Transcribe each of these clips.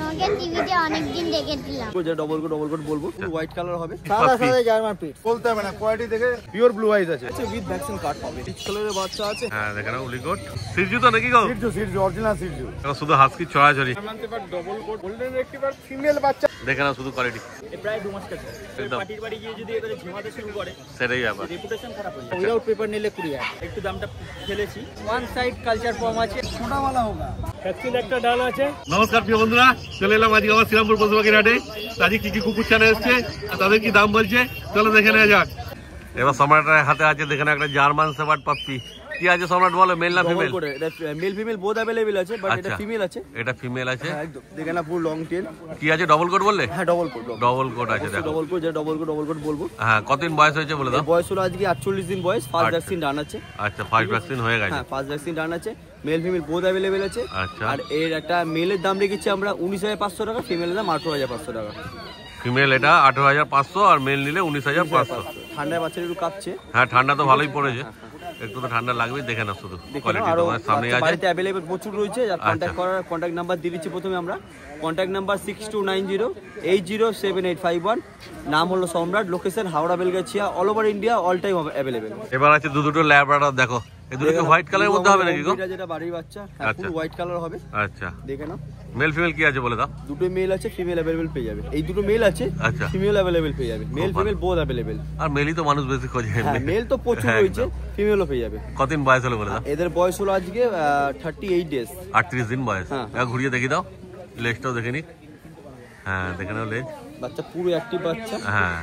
তোমাকে টিভিতে অনেকদিন দেখেছিলাম। যে ডবল কোট বলবো, হোয়াইট কালার হবে, সাদা সাদা জার্মান পিট বলতে হবে না, কোয়ালিটি দেখে পিওর ব্লু আইজ আছে, উইথ ভ্যাকসিন কার্ড পাবে, পিচ কালারের বাচ্চা আছে। হ্যাঁ দেখেন উলিকট সিরজু তো নাকি গো? সিরজু অরিজিনাল সিরজু, শুধু হাস্কি ছড়াছড়ি। জার্মানতে but double coat golden retriever female বাচ্চা, দেখেন শুধু কোয়ালিটি। এই প্রায় 2 মাস কাছে পার্টির বাড়ি গিয়ে যদি এবারে ঝিমাতে শুরু করে সেটাই ব্যাপার, রেপুটেশন খারাপ হয়ে যায়। উইদাউট পেপার নিলে 20 একটু দামটা ফেলেছি। ওয়ান সাইড কালচার ফর্ম আছে, ছোটা वाला होगा, ভ্যাকসিন একটা ডাল আছে। নমস্কার প্রিয় বন্ধুরা, চলে এলাম আজকে আমার শ্রীরামপুর পশুপাখির হাটে। আজকে কি কি কুকুর ছানা এসছে আর তাদের কি দাম বলছে চলো দেখে নেওয়া যাক। এবার সম্রাটের হাতে আছে দেখেন একটা জার্মান শেপার্ড পাপ্পি। কি আছে সম্রাট বলো, মেল না ফিমেল? এটা মেল ফিমেল বোথ अवेलेबल আছে, বাট এটা ফিমেল আছে। এটা ফিমেল আছে একদম, দেখেন না পুরো লং টেল। কি আছে ডবল কোট বললে? হ্যাঁ ডবল কোট আছে দেখো, ডবল কোট, যে ডবল কোট বলবো। হ্যাঁ কতদিন বয়স হয়েছে বলে দাও? বয়স হলো আজকে 48 দিন বয়স, ফার্স্ট ভ্যাকসিন ডান আছে। আচ্ছা ফার্স্ট ভ্যাকসিন হয়ে গেছে? হ্যাঁ ফার্স্ট ভ্যাকসিন ডান আছে, মেল ফিমেল বোথ अवेलेबल আছে। আচ্ছা, আর এর একটা মেলের দাম রেখেছি আমরা 19,500 টাকা, ফিমেলের দাম 18,500 টাকা। ফিমেল এটা 18,500 আর মেল নিলে 19,500। ঠান্ডায় বাচ্চারা একটু কাঁপছে। হ্যাঁ ঠান্ডা তো ভালোই পড়েছে, একটু তো ঠান্ডা লাগবেই। দেখে না শুধু কোয়ালিটি তোমার সামনে আছে, বাড়িতে अवेलेबल প্রচুর রয়েছে। আর কন্টাক্ট করার কন্টাক্ট নাম্বার দিয়ে দিচ্ছি প্রথমে আমরা। Contact number 6290807851। নাম হলো Samrat, location Howrah Belgachia, all over India, all time available. এবার আছে দুটো ল্যাব্রাডর, দেখো এই দুটো কি হোয়াইট কালারের মধ্যে হবে নাকি গো? এটা যেটা বাড়ির বাচ্চা, হ্যাঁ পুরো হোয়াইট কালার হবে। আচ্ছা দেখে নাও, মেল ফিমেল কি আছে বলে দাও? দুটো মেল আছে, ফিমেল अवेलेबल পেয়ে যাবে। এই দুটো মেল আছে, আচ্ছা ফিমেল अवेलेबल পেয়ে যাবে। Male female both available. আর মেলই তো মানুষ বেশি খোঁজে। হ্যাঁ মেল তো প্রচুর রয়েছে, ফিমেলও পেয়ে যাবে। কতদিন বয়স হলো বলে দাও? এদের বয়স হলো আজকে 38 ডেজ, 38 দিন বয়স। হ্যাঁ ঘুরিয়ে দেখি দাও, লেজটাও দেখে নি। হ্যাঁ দেখে নাও লেজ, বাচ্চা পুরো অ্যাক্টিভ বাচ্চা। হ্যাঁ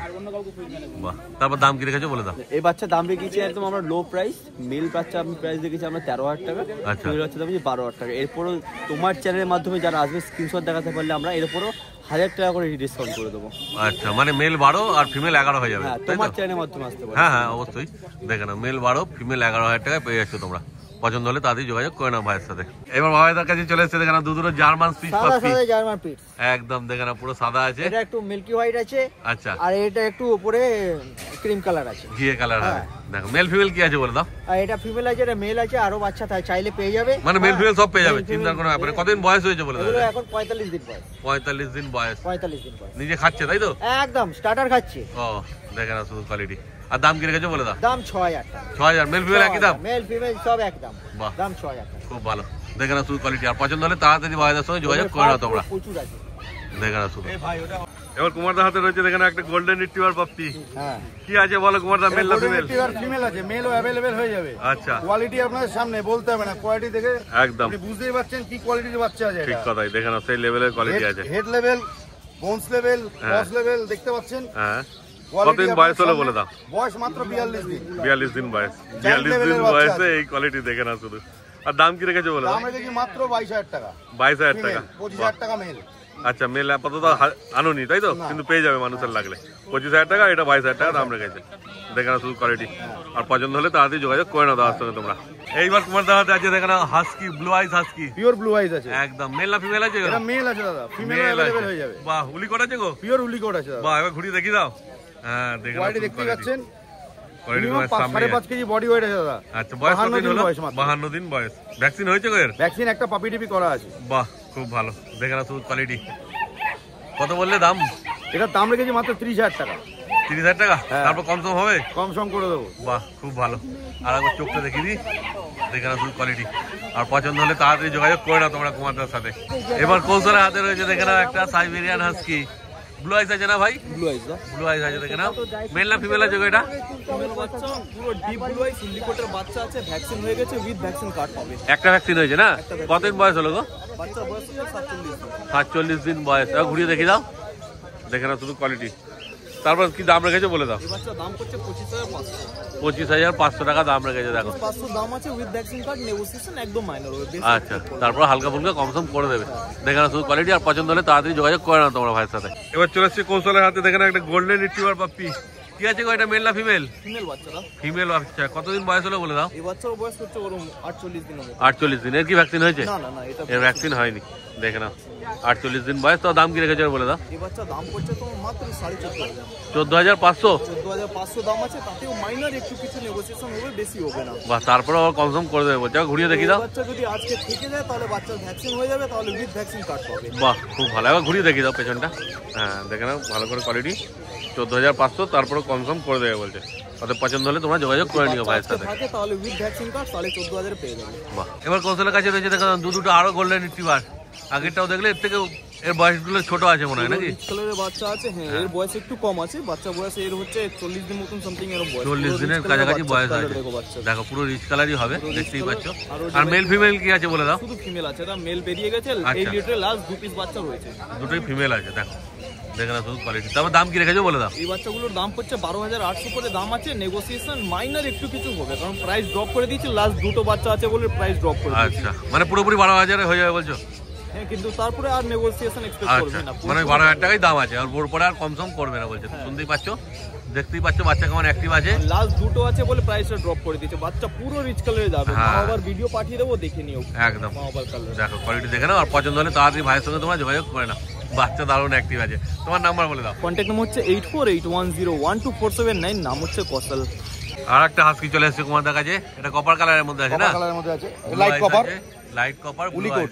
বাহ। তারপর দাম কি রেখেছো বলে দাও? এই বাচ্চা দাম রেখেছি একদম আমরা লো প্রাইস। মেল বাচ্চা আমি প্রাইস রেখেছি আমরা 13,000 টাকা, আচ্ছা ফিমেল বাচ্চা দাম 12,000 টাকা। এরপরও তোমার চ্যানেলের মাধ্যমে যারা আসবে স্ক্রিনশট দেখাতে পারলে আমরা এরপরও 1,000 টাকা করে ডিসকাউন্ট করে দেবো। আচ্ছা মানে মেল 12 আর ফিমেল 11 হয়ে যাবে? হ্যাঁ তোমার চ্যানেলের মাধ্যমে আসতে পারবে। হ্যাঁ হ্যাঁ অবশ্যই, দেখে নাও মেল 12 ফিমেল 11,000 টাকায় পেয়ে যাচ্ছ তোমরা। পছন্দ হলে তাদের যোগাযোগ করে নাও ভাইয়ের সাথে। এবার ভাইদের কাছে চলে এসেছে দেখে নাও দুটো জার্মান স্পিচ সাদা পাপি, সাদা জার্মান পিট একদম দেখে নাও পুরো সাদা আছে। এটা একটু মিল্কি হোয়াইট আছে, আচ্ছা আর এটা একটু উপরে ক্রিম কালার আছে, ঘিয়ে কালার হবে। দেখো মেল ফিমেল কি আছে বলে দাও? আর এটা ফিমেল আছে, এটা মেল আছে, আরো বাচ্চা চাইলে পেয়ে যাবে। মানে মেল ফিমেল সব পেয়ে যাবে, চিন্তার কোনো ব্যাপার নেই। কতদিন বয়স হয়েছে বলে দাও? এগুলো এখন 45 দিন বয়স। 45 দিন বয়স। 45 দিন বয়স, নিজে খাচ্ছে তাই তো? একদম স্টার্টার খাচ্ছে। ও দেখে নাও শুধু কোয়ালিটি। আর দাম কি রেখেছো বলে দাও? দাম 6,000 টাকা। 6,000 মেল ফিমেল একই দাম? মেল ফিমেল সব একদম, বাহ দাম 6,000 টাকা। খুব ভালো, দেখে নাও শুধু কোয়ালিটি। আর পছন্দ হলে তাড়াতাড়ি ভাইদের সঙ্গে যোগাযোগ করে নাও তোমরা, প্রচুর আছে। দেখে নাও শুধু। এবার কুমারদার হাতে রয়েছে দেখে নাও একটা গোল্ডেন রিট্রিভার পাপ্পি। হ্যাঁ কি আছে বলো কুমারদা, মেল না ফিমেল? ফিমেল আছে, মেলও अवेलेबल হয়ে যাবে। আচ্ছা কোয়ালিটি আপনাদের সামনে বলতে হবে না, কোয়ালিটি দেখে একদম আপনি বুঝতেই পারছেন কি কোয়ালিটির বাচ্চা আছে। ঠিক কথাই, দেখে নাও সেই লেভেলের কোয়ালিটি আছে। Head level, bones level, cross level দেখতে পাচ্ছেন। হ্যাঁ কতদিন বয়স হলো বলে দাও? বয়স মাত্র 42 দিন। 42 দিন বয়স। 42 দিন বয়সে এই কোয়ালিটি দেখে নাও শুধু। আর দাম কি রেখেছো বলে দাও? দাম রেখেছি মাত্র 22,000 টাকা। 22,000 টাকা, 25,000 টাকা মেল। আচ্ছা মেল আপাতত আনুনি তাই তো, কিন্তু পেয়ে যাবে মানুষের লাগলে। 25,000 টাকা, এটা 22,000 টাকা দাম রেখেছে। দেখে নাও শুধু কোয়ালিটি। আর পছন্দ হলে তাড়াতাড়ি যোগাযোগ করে নাও দাদার সঙ্গে তোমরা। এইবার তোমার দাদাতে আছে দেখে নাও হাস্কি, ব্লু আইস হাস্কি, পিওর ব্লু আইজ আছে। একদম মেল না ফিমেল আছে? এটা মেল আছে দাদা, ফিমেল अवेलेबल হয়ে যাবে। বাহ উলিকট আছে গো? পিওর উলিকট আছে দাদা। বাহ এবার ঘুরিয়ে দেখি দাও। হ্যাঁ দেখে নাও কোয়ালিটি দেখতে পাচ্ছেন, কোয়ালিটি মিনিমাম তোমার সামনে। 5.5 কেজি বডি ওয়েট আছে দাদা। আচ্ছা বয়স কত দিন হলো? 52 দিন বয়স। ভ্যাকসিন হয়েছে গো এর? ভ্যাকসিন একটা পাপি টিপি করা আছে। বাহ খুব ভালো, দেখে নাও শুধু কোয়ালিটি। কত বললে দাম? এটার দাম রেখেছি মাত্র 30,000 টাকা। 30,000 টাকা, হ্যাঁ। তারপর কম সম হবে? কম সম করে দেবো। বাহ খুব ভালো। আর একবার চোখটা দেখিয়ে দিই, দেখে নাও শুধু কোয়ালিটি। আর পছন্দ হলে তাড়াতাড়ি যোগাযোগ করে নাও তোমরা কুমারদার সাথে। এবার কৌশলের হাতে রয়েছে দেখে নাও একটা সাইবেরিয়ান হাস্কি। ব্লু আইস আছে না ভাই? ব্লু আইজ না, ব্লু আইস আছে দেখে নাও। মেল না ফিমেল আছে গো এটা? ফিমেল বাচ্চা, পুরো ডিপ ব্লু আইজ উলিকটের বাচ্চা আছে, ভ্যাকসিন হয়ে গেছে, উইথ ভ্যাকসিন কার্ড পাবে। একটা ভ্যাকসিন হয়েছে না? কতদিন বয়স হলো গো? বাচ্চা বয়স হলো 47 দিন। 47 দিন বয়স। এবার ঘুরিয়ে দেখি দাও, দেখে নাও শুধু কোয়ালিটি। তারপর কি দাম রেখেছো বলে দাও? এই বাচ্চা দাম করছে 25,500। 25,500 টাকা দাম রেখেছে দেখো। 500 দাম আছে, উইথ ভ্যাকসিন কার্ড, নেগোসিয়েশন একদম মাইনর হবে। আচ্ছা তারপর হালকা ফুলকা কমসম করে দেবে। দেখে নাও শুধু কোয়ালিটি। আর পছন্দ হলে তাড়াতাড়ি যোগাযোগ করে নাও তোমরা ভাইয়ের সাথে। এবার চলে এসেছে কৌশলের হাতে দেখে নাও একটা গোল্ডেন রিট্রিভার পাপ্পি। কি কি আছে গো, এটা মেল না ফিমেল? ফিমেল বাচ্চারা। ফিমেল বাচ্চা। কতদিন বয়স হলো বলে দাও? এই বাচ্চার বয়স হচ্ছে ওরকম 48 দিনের মতো। 48 দিন। এর কি ভ্যাকসিন হয়েছে? না না না, এটা এর ভ্যাকসিন হয়নি। দেখে নাও 48 দিন বয়স। তো দাম কি রেখেছো বলে দাও? এই বাচ্চা দাম পড়ছে তোমার মাত্র 14.5 14,500। 14,500 দাম আছে, তাতেও মাইনার একটু কিছু নেগোসিয়েশন হবে, বেশি হবে না। বাহ, তারপরে আবার কনফার্ম করে দেবে বলছে। ঘুরিয়ে দেখি দাও। বাচ্চা যদি আজকে থেকে যায় তাহলে বাচ্চার ভ্যাকসিন হয়ে যাবে, তাহলে উইথ ভ্যাকসিন কার্ড পাবে। বাহ, খুব ভালো। এবার ঘুরিয়ে দেখি দাও পেছনটা। হ্যাঁ, দেখে নাও ভালো করে কোয়ালিটি। 14,500, তারপরে কনফার্ম করে দেবে বলছে। তাদের পছন্দ হলে তোমরা যোগাযোগ করে নিও ভাইয়ের সাথে। থাকে তাহলে উইথ ভ্যাকসিন কার্ড 14,500 পেয়ে যাবে। বাহ, এবার কৌশলের কাছে রয়েছে দেখো দুটো আরো গোল্ডেন রিট্রিভার। আগেরটাও দেখলে এর থেকে এর বয়সগুলো ছোট আছে মনে হয় নাকি? রিচ কালারের বাচ্চা আছে, হ্যাঁ এর বয়স একটু কম আছে। বাচ্চা বয়স এর হচ্ছে 40 দিন মতন সামথিং এর বয়স। 40 দিনের কাছাকাছি বয়স আছে। দেখো পুরো রিচ কালারই হবে, দেখতেই পাচ্ছ। আর মেল ফিমেল কি আছে বলে দাও? শুধু ফিমেল আছে, এটা মেল বেরিয়ে গেছে। এই লিটারে লাস্ট 2 পিস বাচ্চা রয়েছে, দুটোই ফিমেল আছে। দেখো দেখে না শুধু কোয়ালিটি। তারপর দাম কি রেখেছো বলে দাও? এই বাচ্চাগুলোর দাম হচ্ছে 12,800 করে দাম আছে। নেগোসিয়েশন মাইনার একটু কিছু হবে, কারণ প্রাইস ড্রপ করে দিয়েছে। লাস্ট দুটো বাচ্চা আছে বলে প্রাইস ড্রপ করে দিয়েছে। আচ্ছা, মানে পুরোপুরি 12,000 হয়ে যাবে বলছো? হ্যাঁ, কিন্তু তারপরে আর নেগোসিয়েশন এক্সপেক্ট করবে না। মানে 12,000 টাকাই দাম আছে, আর ওর পরে আর কম সম করবে না বলছে। শুনতেই পাচ্ছ, দেখতেই পাচ্ছ বাচ্চা কেমন অ্যাক্টিভ আছে। লাস্ট দুটো আছে বলে প্রাইসটা ড্রপ করে দিয়েছে। বাচ্চা পুরো রিচ কালারে যাবে। আবার ভিডিও পাঠিয়ে দেবো, দেখে নিও। একদম আবার কালার দেখো কোয়ালিটি দেখে নাও, আর পছন্দ হলে তাড়াতাড়ি ভাইয়ের সঙ্গে তোমরা যোগাযোগ করে নাও। বাচ্চা দারুণ অ্যাক্টিভ আছে। তোমার নাম্বার বলে দাও। কন্ট্যাক্ট নাম্বার হচ্ছে 8481012479। নাম হচ্ছে কৌশল। আর একটা হাস্কি চলে এসেছে কুমারদার কাছে। এটা কপার কালারের মধ্যে আছে না? কপার কালারের মধ্যে আছে, light copper. Light copper woolly coat.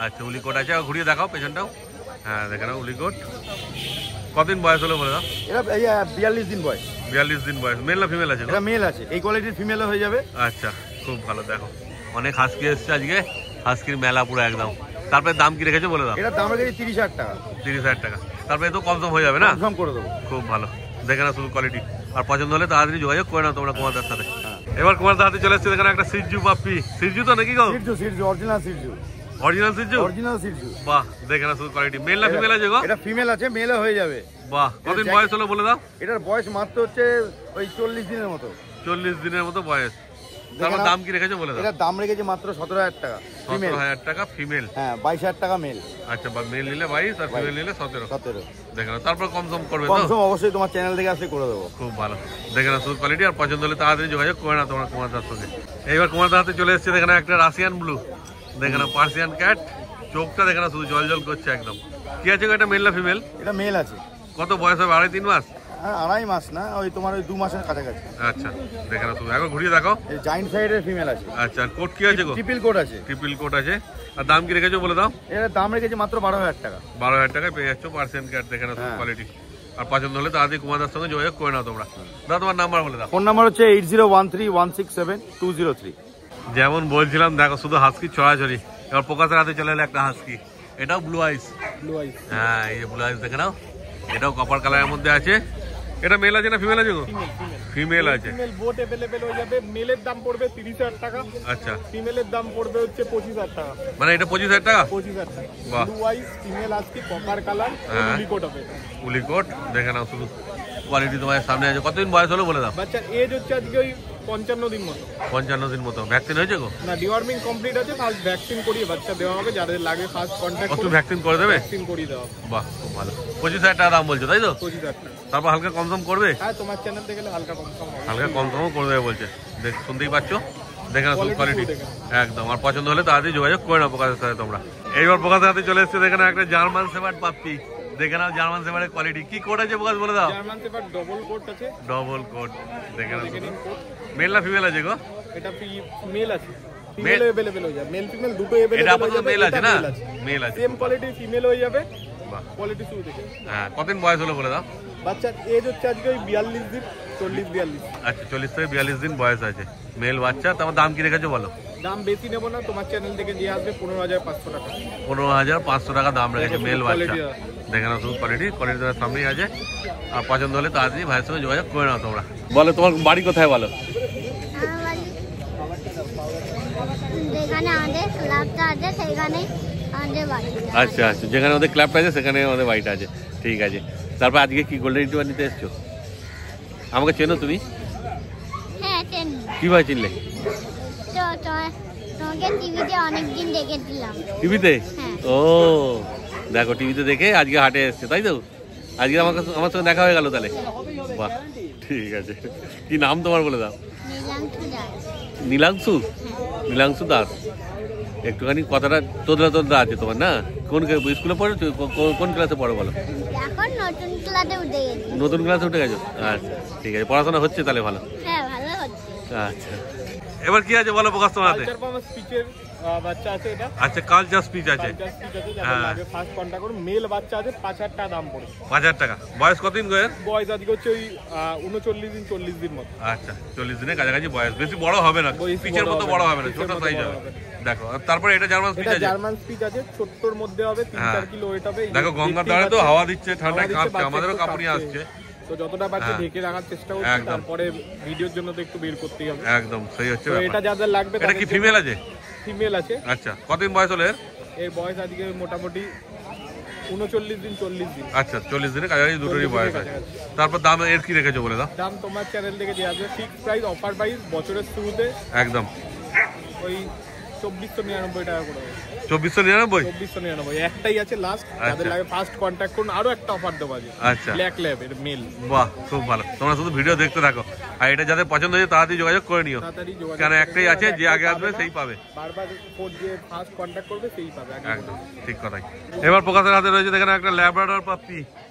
আচ্ছা, উলিকোট আছে। ঘুরিয়ে দেখাও পেছনটাও। হ্যাঁ, দেখে নাও উলিকোট। কতদিন বয়স হলো বলে দাও? এটা 42 দিন বয়স। 42 দিন বয়স। মেল না ফিমেল আছে? এটা মেল আছে। এই কোয়ালিটির ফিমেল হয়ে যাবে। আচ্ছা, খুব ভালো। দেখো অনেক হাস্কি এসছে আজকে, হাস্কির মেলা পুরো একদম। তারপরে দাম কি রেখেছো বলে দাও? এটার দাম রেখেছি 30,000 টাকা। 30,000 টাকা। তারপরে তো কম হয়ে যাবে না? কনফার্ম করে দেবো। খুব ভালো। দেখে না শুধু কোয়ালিটি, আর পছন্দ হলে তাড়াতাড়ি যোগাযোগ করে নাও তোমরা কুমারদার সাথে। এবার কুমারদার হাতে চলে এসছে দেখেন একটা সিজু পাপ্পি। সিজু তো নাকি গো? সিজু অরিজিনাল সিজু। অরিজিনাল সিজু? অরিজিনাল সিজু। বাহ, দেখে না শুধু কোয়ালিটি। মেল না ফিমেল আছে গো? এটা ফিমেল আছে, মেলে হয়ে যাবে। বাহ, কতদিন বয়স হলো বলে দাও? এটার বয়স মাত্র হচ্ছে ওই 40 দিনের মতো। 40 দিনের মতো বয়স। তারপর দাম কি রেখেছো বলে দাও? এটার দাম রেখেছে মাত্র 17,000 টাকা। 17,000 টাকা ফিমেল। হ্যাঁ, 22,000 টাকা মেল। আচ্ছা, মেল নিলে 22 আর ফিমেল নিলে 17। 17। দেখে না, তারপর কম সম করবে তো? কনফার্ম অবশ্যই তোমার চ্যানেল থেকে আসলে করে দেবো। খুব ভালো। দেখে না শুধু কোয়ালিটি, আর পছন্দ হলে তাড়াতাড়ি যোগাযোগ করে না তোমরা কুমারদার সঙ্গে। এইবার কুমারদার হাতে চলে এসছে দেখে না একটা রাশিয়ান ব্লু। দেখে না পার্সিয়ান ক্যাট। চোখটা দেখে না শুধু জল জল করছে একদম। কি আছে গো, এটা মেল না ফিমেল? এটা মেল আছে। কত বয়স হবে? 2.5-3 মাস? হ্যাঁ, 2.5 মাস না, ওই তোমার ওই 2 মাসের কাছাকাছি। আচ্ছা, দেখে না শুধু একবার ঘুরিয়ে দেখো। এই জায়ান্ট সাইডের ফিমেল আছে। আচ্ছা, কোট কি আছে গো? ট্রিপল কোট আছে। ট্রিপল কোট আছে। আর দাম কি রেখেছো বলে দাও? এর দাম রেখেছে মাত্র 12,000 টাকা। 12,000 টাকায় পেয়ে যাচ্ছ পার্সিয়ান ক্যাট। দেখে না শুধু কোয়ালিটি, আর পছন্দ হলে তাড়াতাড়ি কুমারদার সঙ্গে যোগাযোগ করে নাও তোমরা। দাদা তোমার নাম্বার বলে দাও। ফোন নাম্বার হচ্ছে 8013167203। যেমন বলছিলাম দেখো শুধু হাস্কি ছড়াছড়ি। এবার প্রকাশের হাতে চলে এলো একটা হাস্কি। এটাও ব্লু আইস। ব্লু আইস। হ্যাঁ, এই যে ব্লু আইস দেখে নাও। এটাও কপার কালারের মধ্যে আছে। এটা মেল আছে না ফিমেল আছে গো? ফিমেল আছে। ফিমেল বোট अवेलेबल হয়ে যাবে। মেলের দাম পড়বে 30,000 টাকা। আচ্ছা, ফিমেলের দাম পড়বে হচ্ছে 25,000 টাকা। মানে এটা 25,000 টাকা? 25,000 টাকা। বাহ। ব্লু আইস ফিমেল আজকে কপার কালার, উলিকোট হবে। উলিকোট। দেখে নাও শুধু কোয়ালিটি তোমার সামনে আছে। কতদিন বয়স হলো বলে দাও? বাচ্চার এজ হচ্ছে আজকে ওই 55 দিন মতো। 55 দিন মতো। ভ্যাকসিন হয়েছে গো? না, ডিওয়ার্মিং কমপ্লিট আছে। ফার্স্ট ভ্যাকসিন করিয়ে বাচ্চা দেওয়া হবে। যাদের লাগে ফার্স্ট কন্টাক্ট কত ভ্যাকসিন করে দেবে? ভ্যাকসিন করিয়ে দেওয়া। বাহ, খুব ভালো। 25,000 টাকা দাম বলছো তাই তো? 25,000 টাকা। তারপর হালকা কম সম করবে? হ্যাঁ, তোমার চ্যানেল থেকে গেলে হালকা কম হবে। হালকা কম সমও করে দেবে বলছে। দেখ, শুনতেই পাচ্ছ। দেখে না শুধু কোয়ালিটি একদম, আর পছন্দ হলে তাড়াতাড়ি যোগাযোগ করে নাও প্রকাশের সাথে তোমরা। এইবার প্রকাশের হাতে চলে এসছে দেখে না একটা জার্মান শেফার্ড পাপ্পি। দেখে নাও জার্মান শেফার্ডের কোয়ালিটি। কি কোড আছে প্রকাশ বলে দাও? জার্মান শেফার্ড ডবল কোট আছে। Double coat. দেখে নাও শুধু। মেল না ফিমেল আছে গো? এটা মেল আছে। ফিমেল अवेलेबल হয়ে যাবে। মেল ফিমেল দুটো अवेलेबल। এটা আপাতত মেল আছে না? মেল আছে। সেম কোয়ালিটি ফিমেল হয়ে যাবে। বাহ, কোয়ালিটি শুরু থেকে। হ্যাঁ, কতদিন বয়স হলো বলে দাও? বাচ্চার এজ হচ্ছে আজকে ওই 42 দিন, 40-42। আচ্ছা, 40 থেকে 42 দিন বয়স আছে। মেল বাচ্চা। তারপর দাম কি রেখেছো বলো? দাম বেশি নেব না, তোমার চ্যানেল থেকে দিয়ে আসবে 15,500 টাকা। 15,500 টাকা দাম রেখেছে মেল বাচ্চা। দেখে নাও শুধু কোয়ালিটি তোমার সামনেই আছে, আর পছন্দ হলে তাড়াতাড়ি ভাইয়ের সঙ্গে যোগাযোগ করে নাও তোমরা। বলো তোমার বাড়ি কোথায় বলো? যেখানে আমাদের ক্লাবটা আছে সেখানেই আমাদের বাড়ি। আচ্ছা আচ্ছা, যেখানে আমাদের ক্লাবটা আছে সেখানে আমাদের বাড়িটা আছে। ঠিক আছে। তারপর আজকে কি গোল্ডেন রিট্রিভার নিতে এসছো? আমাকে চেনো তুমি? হ্যাঁ, চিনি। কিভাবে চিনলে? তোমাকে টিভিতে অনেকদিন দেখেছিলাম। টিভিতে? হ্যাঁ। ও দেখো, টিভিতে দেখে আজকে হাটে এসছে তাই তো? আজকে আমার সঙ্গে দেখা হয়ে গেল তাহলে। বাহ, ঠিক আছে, কি নাম তোমার বলে দাও? নীলাংশু দাস। নীলাংশু? নীলাংশু দাস। একটুখানি কথাটা তোদরা আছে তোমার, না? কোন স্কুলে পড়ো? কোন ক্লাসে পড়ো বলো? এখন নতুন ক্লাসে উঠে গেছি। নতুন ক্লাসে উঠে গেছো? আচ্ছা ঠিক আছে, পড়াশোনা হচ্ছে তাহলে ভালো? হ্যাঁ ভালো হচ্ছে। আচ্ছা, এবার কি আছে বলো প্রকাশ তোমার হাতে? কালচার পাওয়ার স্পিচের বাচ্চা আছে এটা। আচ্ছা, কালচার স্পিচ আছে। কালচার স্পিচ আছে, যাদের হ্যাঁ। লাগে ফার্স্ট কন্টাক্ট করুন। মেল বাচ্চা আছে, 5000 টাকা দাম পড়বে। 5000 টাকা। বয়স কতদিন গো এর? বয়স আজকে হচ্ছে ওই 39 দিন 40 দিন মতো। আচ্ছা, 40 দিনের কাছাকাছি বয়স। বেশি বড় হবে না, বেশি স্পিচের বড় মতো হবে বড় না, হবে না, ছোট স্পিচের মতো সাইজ বড় হবে। হবে দেখো, আর তারপরে এটা জার্মান স্পিচ এটা আছে। জার্মান স্পিচ আছে, ছোট্টর মধ্যে হবে, 3-4 কিলো ওয়েট হবে। এই দেখো গঙ্গার ধারে তো হাওয়া দিচ্ছে, ঠান্ডায় কাঁপছে, আমাদেরও কাঁপুনি কাঁপছে। আসছে। তো যতটা পারছি হ্যাঁ। ঢেকে রাখার চেষ্টা করছি, একদম। তারপরে ভিডিওর জন্য তো একটু বের করতেই হবে। একদম সেই হচ্ছে তো এটা ব্যাপার। যাদের লাগবে এটা কি ফিমেল আছে? ফিমেল আছে। আচ্ছা, কতদিন বয়স হলো এর? এর বয়স আজকে মোটামুটি 39 দিন 40 দিন। আচ্ছা, 40 দিনের কাছাকাছি দুটোরই 40 বয়স দিনের আছে। কাছাকাছি। তারপর দাম এর কি রেখেছো বলে দাও? দাম তোমার চ্যানেল থেকে দেওয়া আছে, ফিক্স প্রাইস, অফার প্রাইস, বছরের শুরুতে একদম ওই 2499 টাকা করে হবে। 2499? 2499 একটাই আছে লাস্ট। যাদের আচ্ছা। লাগে ফার্স্ট কন্ট্যাক্ট করুন। আরো একটা অফার দেবো আছে, আচ্ছা, ব্ল্যাক ল্যাব এর মেল। বাহ, খুব ভালো। তোমরা শুধু ভিডিও দেখতে থাকো, আর এটা যাদের পছন্দ হয়েছে তাড়াতাড়ি যোগাযোগ করে নিও, তাড়াতাড়ি যোগাযোগ কারণ করবে। একটাই আছে, যে আগে আসবে সেই পাবে। বারবার ফোন দিয়ে ফার্স্ট কন্ট্যাক্ট করবে সেই পাবে আগে। একদম ঠিক কথাই। এবার প্রকাশের হাতে রয়েছে দেখেন একটা ল্যাব্রাডর পাপ্পি।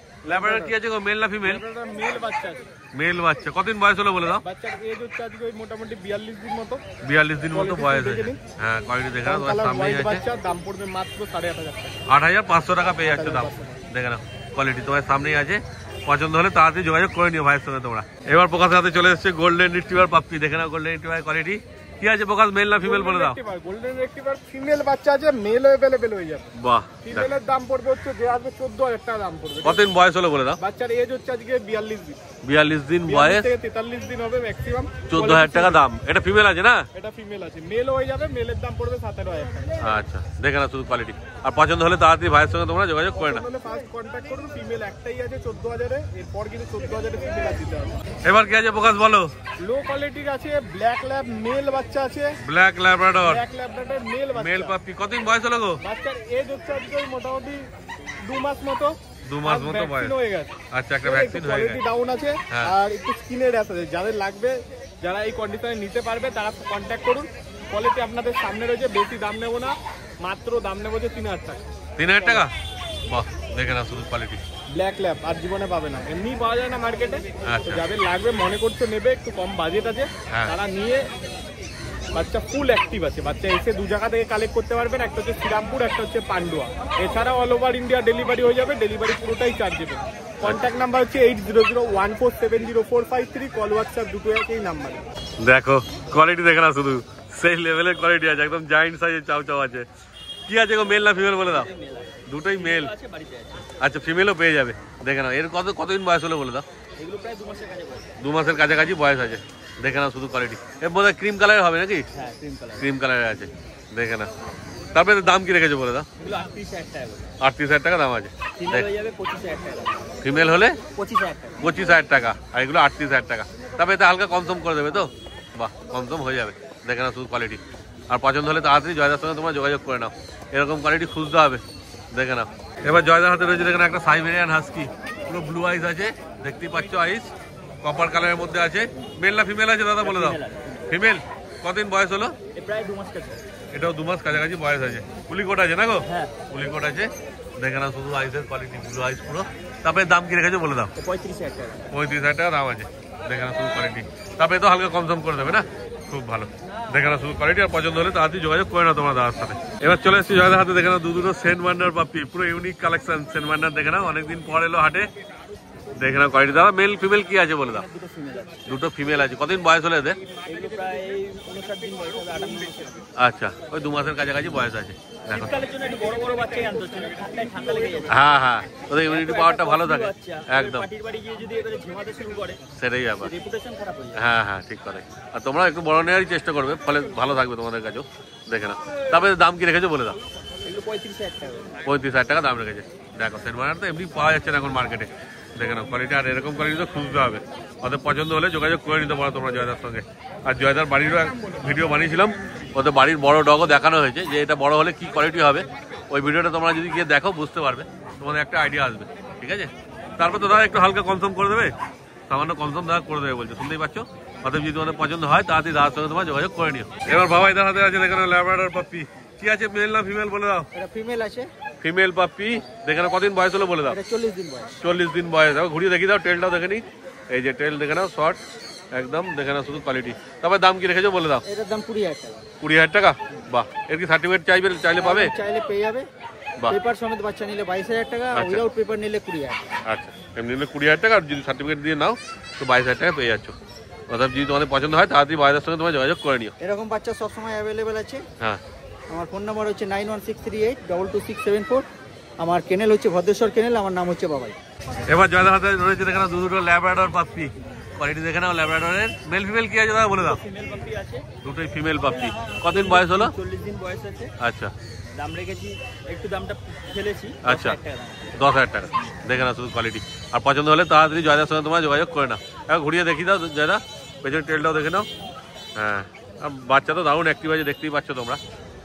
ল্যাব্রাডর কি আছে গো, মেল না ফিমেল? এটা মেল বাচ্চা আছে। মেল বাচ্চা। কতদিন বয়স হলো বলে দাও? বাচ্চার এজ হচ্ছে আজকে ওই মোটামুটি 42 দিন মতো। 42 দিন মতো Quality বয়স দেখে হয়েছে। নিন। হ্যাঁ, কোয়ালিটি দেখে নাও, তোমার কালার সামনেই হোয়াইট আছে। বাচ্চা, দাম পড়বে মাত্র 8500 টাকা। 8500 টাকা পেয়ে যাচ্ছে দাম। দেখে নাও, কোয়ালিটি তোমার সামনেই আছে। পছন্দ হলে তাড়াতাড়ি যোগাযোগ করে নিও ভাইয়ের সঙ্গে তোমরা। এবার প্রকাশের হাতে চলে এসেছে গোল্ডেন রিট্রিভার পাপ্পি। দেখে নাও গোল্ডেন রিট্রিভার কোয়ালিটি কি আছে প্রকাশ, মেল না ফিমেল বলে দাও? গোল্ডেন রেক্টিভার ফিমেল বাচ্চা আছে, মেল अवेलेबल হয়ে যাবে। বাহ, ফিমেলের দাম পড়বে হচ্ছে যে আসবে 14000 টাকা দাম পড়বে। কতদিন বয়স হলো বলে দাও? বাচ্চার এজ হচ্ছে আজকে 42 দিন। 42 দিন 42 বয়স, থেকে 43 দিন হবে ম্যাক্সিমাম। 14000 টাকা দাম। এটা ফিমেল আছে না? এটা ফিমেল আছে, মেল হয়ে যাবে, মেলের দাম পড়বে 17000 টাকা। আচ্ছা, দেখে নাও শুধু কোয়ালিটি। আর পছন্দ হলে তাড়াতাড়ি ভাইয়ের সঙ্গে তোমরা যোগাযোগ করে নাও। তাহলে ফার্স্ট কন্টাক্ট করুন। ফিমেল একটাই আছে 14000 এ, এরপর কিন্তু 14000 এ ফিমেল দিতে হবে। এবার কি আছে প্রকাশ বলো? লো কোয়ালিটির আছে, ব্ল্যাক ল্যাব মেল বাচ্চা আছে। Black labrador black labrador male বাচ্চা। Male puppy. কতদিন বয়স হলো গো? বাচ্চার এজ হচ্ছে আজকে মোটামুটি 2 মাস মতো। 2 মাস মতো বয়স। ভ্যাকসিন হয়ে গেছে। আচ্ছা, একটা ভ্যাকসিন হয়ে কোয়ালিটি গেছে। ডাউন আছে, হ্যাঁ। আর একটু স্কিনের র্যাশ আছে। যাদের লাগবে, যারা এই কন্ডিশনে নিতে পারবে, তারা কন্ট্যাক্ট করুন। কোয়ালিটি আপনাদের সামনে রয়েছে, বেশি দাম নেব না, মাত্র দাম নেব যে 3000 টাকা। 3000 টাকা? বাহ, দেখে নাও শুধু কোয়ালিটি। ব্ল্যাক ল্যাব আর জীবনে পাবে না, এমনি পাওয়া যায় না মার্কেটে। আচ্ছা। তো যাদের লাগবে, মনে করছো নেবে, একটু কম বাজেট আছে, হ্যাঁ। তারা নিয়ে। বাচ্চা ফুল অ্যাক্টিভ আছে, বাচ্চা এসে 2 জায়গা থেকে কালেক্ট করতে পারবেন, একটা হচ্ছে শ্রীরামপুর, একটা হচ্ছে পান্ডুয়া। এছাড়া অল ওভার ইন্ডিয়া ডেলিভারি হয়ে যাবে, ডেলিভারি পুরোটাই চার্জেবল। কন্ট্যাক্ট নাম্বার হচ্ছে 8001470453, কল হোয়াটসঅ্যাপ দুটো একই নাম্বারে। দেখো কোয়ালিটি দেখে না, শুধু সেই লেভেলের কোয়ালিটি আছে, একদম জায়ান্ট সাইজের চাও চাও আছে। কি আছে গো, মেল না ফিমেল বলে দাও? দুটোই মেল। আচ্ছা, ফিমেলও পেয়ে যাবে। দেখে নাও, এর কতদিন বয়স হলো বলে দাও? 2 মাসের কাছাকাছি বয়স আছে। দেখে নাও শুধু কোয়ালিটি। এর বোধহয় ক্রিম কালারের হবে নাকি? ক্রিম কালারের আছে। দেখে নাও। তারপরে দাম কি রেখেছো বলে দাও? 38000 টাকা দাম আছে। ফিমেল হলে 25000 টাকা, আর এগুলো 38000 টাকা। তবে এতে হালকা কমসম করে দেবে তো? বাহ, কমসম হয়ে যাবে। দেখে নাও শুধু কোয়ালিটি। আর পছন্দ হলে তাড়াতাড়ি জয়দার সঙ্গে তোমরা যোগাযোগ করে নাও, এরকম কোয়ালিটি খুঁজতে হবে। দেখে নাও। এবার জয়দার হাতে রয়েছে দেখেন একটা সাইবেরিয়ান হাস্কি, পুরো ব্লু আইস আছে, দেখতেই পাচ্ছ আইস, কপার কালারের মধ্যে আছে। মেল না ফিমেল আছে দাদা বলে দাও? ফিমেল। কতদিন বয়স হলো? প্রায় 2 মাস কাছে। এটাও 2 মাস কাছাকাছি বয়স আছে। পুলিকোট আছে না গো? পুলিকোট আছে। দেখে নাও শুধু আইসের কোয়ালিটি, ব্লু আইস পুরো। তারপরে দাম কি রেখেছো বলে দাও? 35000 টাকা। 35000 টাকা দাম আছে। দেখে নাও শুধু কোয়ালিটি। তারপরে তো হালকা কমসম করে দেবে না? খুব ভালো। দেখে নাও শুধু কোয়ালিটি, আর পছন্দ হলে তাড়াতাড়ি যোগাযোগ করে নাও তোমার দাদার সাথে। এবার চলে এসেছি জয়দার হাতে। দেখে নাও দুটো সেন্ট মার্নার পাপ্পি, পুরো ইউনিক কালেকশন। সেন্ট মার্নার দেখে নাও, অনেকদিন পর এলো হাটে। দেখে নাও কোয়ালিটি। দাদা মেল ফিমেল কি আছে বলে দাও? দুটো ফিমেল আছে। কতদিন বয়স হলো এদের? আচ্ছা, ওই 2 মাসের কাছাকাছি বয়স আছে। দেখো, হ্যাঁ হ্যাঁ, ওদের ইমিউনিটি পাওয়ারটা ভালো থাকে। একদম সেটাই ব্যাপার। হ্যাঁ হ্যাঁ, ঠিক করে। আর তোমরা একটু বড় নেওয়ারই চেষ্টা করবে, ফলে ভালো থাকবে তোমাদের কাছেও। দেখে নাও। তারপরে দাম কি রেখেছো বলে দাও? 35000 টাকা দাম রেখেছে। দেখো, সেন্ট মার্নার তো এমনি পাওয়া যাচ্ছে না এখন মার্কেটে। দেখে নাও কোয়ালিটি, আর এরকম কোয়ালিটি তো খুঁজতে হবে। ওদের পছন্দ হলে যোগাযোগ করে নিতে পারো তোমরা জয়দার সঙ্গে। আর জয়দার বাড়িরও ভিডিও বানিয়েছিলাম, ওদের বাড়ির বড় ডগও দেখানো হয়েছে, যে এটা বড় হলে কি কোয়ালিটি হবে। ওই ভিডিওটা তোমরা যদি গিয়ে দেখো বুঝতে পারবে, তোমাদের একটা আইডিয়া আসবে। ঠিক আছে? তারপর তো দাদা একটু হালকা কনসার্ম করে দেবে? সামান্য কম সম দাদা করে দেবে বলছে, শুনতেই পাচ্ছ। অতএব যদি তোমাদের পছন্দ হয় তাড়াতাড়ি দাদার সঙ্গে তোমার যোগাযোগ করে নিও। এবার বাবা এদের হাতে আছে দেখেন ল্যাব্রাডর পাপ্পি। কি আছে, মেল না ফিমেল বলে দাও? এটা ফিমেল আছে। Female puppy. দেখে নাও কতদিন বয়স হলো বলে দাও? এটা 40 দিন বয়স। 40 দিন বয়স। ঘুরিয়ে দেখি দাও, টেলটাও দেখে নি। এই যে টেল দেখে নাও, শর্ট একদম দেখে নাও, শুধু কোয়ালিটি। তারপর দাম কি রেখেছো বলে দাও? এটার দাম 20,000 টাকা। 20,000 টাকা? বাহ। এর কি সার্টিফিকেট চাইলে পাবে? চাইলে পেয়ে যাবে। বাহ। পেপার সমেত বাচ্চা নিলে 22,000 টাকা, উইদাউট পেপার নিলে 20,000। আচ্ছা, এমনি নিলে 20,000 টাকা, আর যদি সার্টিফিকেট দিয়ে নাও তো 22,000 টাকা পেয়ে যাচ্ছ। অর্থাৎ যদি তোমাদের পছন্দ হয় তাড়াতাড়ি বাইরের সঙ্গে তোমার যোগাযোগ করে নিও। এরকম বাচ্চা সবসময় অ্যাভেলেবেল আছে। হ্যাঁ, আমার ফোন নাম্বার হচ্ছে 9163822674। আমার কেনেল হচ্ছে ভদ্রেশ্বর কেনেল, আমার নাম হচ্ছে বাবাই। এবার জয়দার হাতে রয়েছে দেখে নাও দুটো ল্যাব্রাডর পাপ্পি। কোয়ালিটি দেখে নাও ল্যাব্রাডরের। মেল ফিমেল কি আছে দাদা বলে দাও? ফিমেল পাপি আছে। দুটোই ফিমেল পাপ্পি। কতদিন বয়স হলো? 40 দিন বয়স আছে। আচ্ছা, দাম রেখেছি, একটু দামটা ফেলেছি। আচ্ছা, 10,000 টাকা। দেখে নাও শুধু কোয়ালিটি। আর পছন্দ হলে তাড়াতাড়ি জয়দার সঙ্গে তোমার যোগাযোগ করে নাও। এখন ঘুরিয়ে দেখি দাও জয়দা, পেছনে টেলটাও দেখে নাও। হ্যাঁ, আর বাচ্চা তো দারুণ অ্যাক্টিভ আছে, দেখতেই পাচ্ছ তোমরা।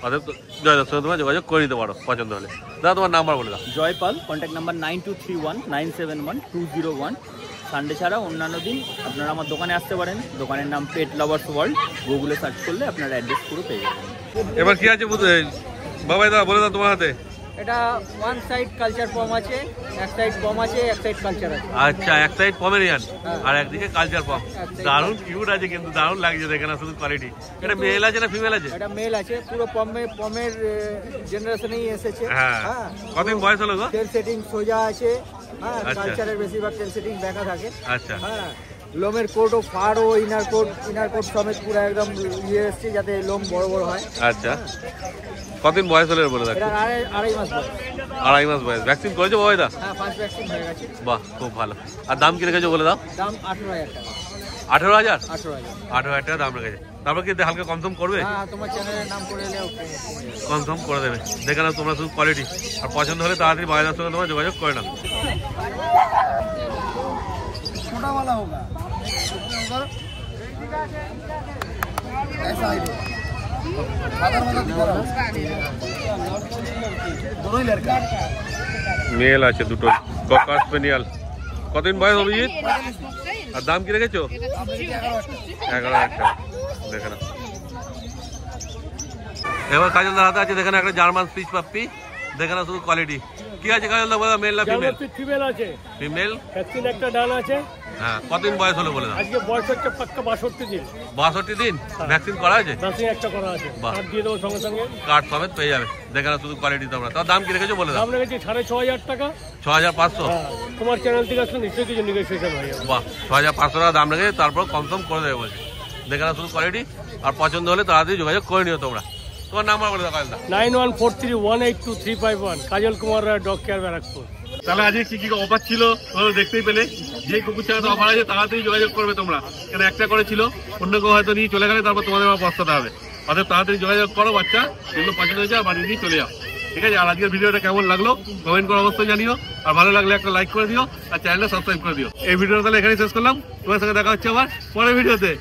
অতএব জয়দার সঙ্গে তোমার যোগাযোগ করে নিতে পারো পছন্দ হলে। দাদা তোমার নাম্বার বলে দাও। Jaipal, contact number 9231971201। সানডে ছাড়া অন্যান্য দিন আপনারা আমার দোকানে আসতে পারেন। দোকানের নাম পেট লাভার্স ওয়ার্ল্ড। গুগলে সার্চ করলে আপনার অ্যাড্রেস পুরো পেয়ে যাবেন। এবার কি আছে বাবাই দাদা বলে দাও তোমার হাতে? এটা ওয়ান সাইড কালচার পম আছে, এক সাইড পম আছে, এক সাইড কালচার আছে। আচ্ছা, এক সাইড পমেরিয়ান আর একদিকে কালচার পম। দারুণ কিউট আছে, কিন্তু দারুণ লাগছে দেখে না শুধু কোয়ালিটি। এটা মেল আছে না ফিমেল আছে? এটা মেল আছে, পুরো পমের জেনারেশনেই এসেছে। হ্যাঁ। কতদিন বয়স হলো গো? টেল সেটিং সোজা আছে। হ্যাঁ, আচ্ছা। কালচারের বেশিরভাগ টেল সেটিং দেখা থাকে। আচ্ছা, হ্যাঁ, লোমের কোট ও ফার ও ইনার কোট সমেত পুরো একদম ইয়ে এসছে, যাতে লোম বড় বড় হয়। আচ্ছা। কতদিন বয়স হলো বলে দাও? এটা আড়াই মাস বয়স। 2.5 মাস বয়স। ভ্যাকসিন করেছো বাবাই দা? হ্যাঁ, ফার্স্ট ভ্যাকসিন হয়ে গেছে। বাহ, খুব ভালো। আর দাম কি রেখেছো বলে দাও? দাম 18,000 টাকা। 18,000? 18,000 টাকা দাম রেখেছে। তারপর কি হালকা কমসম করবে? হ্যাঁ, তোমার চ্যানেলের নাম করে এলে ওকে কমসম করে দেবে। দেখে নাও তোমরা শুধু কোয়ালিটি। আর পছন্দ হলে তাড়াতাড়ি বাইরের সঙ্গে তোমার যোগাযোগ করে নাও। छोटा वाला होगा ऐसा दोनों ही लड़का। মেল আছে দুটো ককার স্পেনিয়াল। কতদিন বয়স অভিজিৎ? আর দাম কি রেখেছো? 11,000 টাকা। দেখে নাও। এবার কাজলদার হাতে আছে দেখে নাও একটা জার্মান স্পিচ পাপ্পি। দেখে নাও শুধু কোয়ালিটি। কি আছে কাজলদা বলে? মেল না ফিমেল? ফিমেল আছে, ফিমেল। ভ্যাকসিন একটা ডান আছে। হ্যাঁ, কতদিন বয়স হলো বলে দাও? আজকে বয়স হচ্ছে পাক্কা 62 দিন। 62 দিন? ভ্যাকসিন করা আছে? ভ্যাকসিন একটা করা আছে, বাহ। কার্ড দিয়ে দেবো সঙ্গে সঙ্গে। কার্ড সমেত পেয়ে যাবে। দেখে নাও শুধু কোয়ালিটি তোমরা। তার দাম কি রেখেছো বলে দাও? দাম রেখেছি 6,500 টাকা। 6,500? হ্যাঁ, তোমার চ্যানেল থেকে আসলে নিশ্চয়ই কিছু নেগোসিয়েশন হয়ে যাবে। বাহ, 6,500 টাকা দাম রেখে তারপর কমসম করে দেবে বলছে। দেখে নাও শুধু কোয়ালিটি। আর পছন্দ হলে তাড়াতাড়ি যোগাযোগ করে নিও তোমরা। তোমার নাম্বার বলে দাও কাজলদা। 9143182351। কাজল কুমার রায়, ডগ কেয়ার, ব্যারাকপুর। তাহলে আজকে কি কি অফার ছিল তোমরা দেখতেই পেলে। যে কুকুর ছাড়া অফার আছে তাড়াতাড়ি যোগাযোগ করবে তোমরা। কেন একটা করে ছিল, অন্য কেউ হয়তো নিয়ে চলে গেলে তারপর তোমাদের আবার পস্তাতে হবে। অর্থাৎ তাড়াতাড়ি যোগাযোগ করো, বাচ্চা যেগুলো পছন্দ হয়েছে আর বাড়ি নিয়ে চলে যাও। ঠিক আছে? আর আজকের ভিডিওটা কেমন লাগলো কমেন্ট করে অবশ্যই জানিও। আর ভালো লাগলে একটা লাইক করে দিও, আর চ্যানেলটা সাবস্ক্রাইব করে দিও। এই ভিডিওটা তাহলে এখানেই শেষ করলাম। তোমার সঙ্গে দেখা হচ্ছে আবার পরের ভিডিওতে।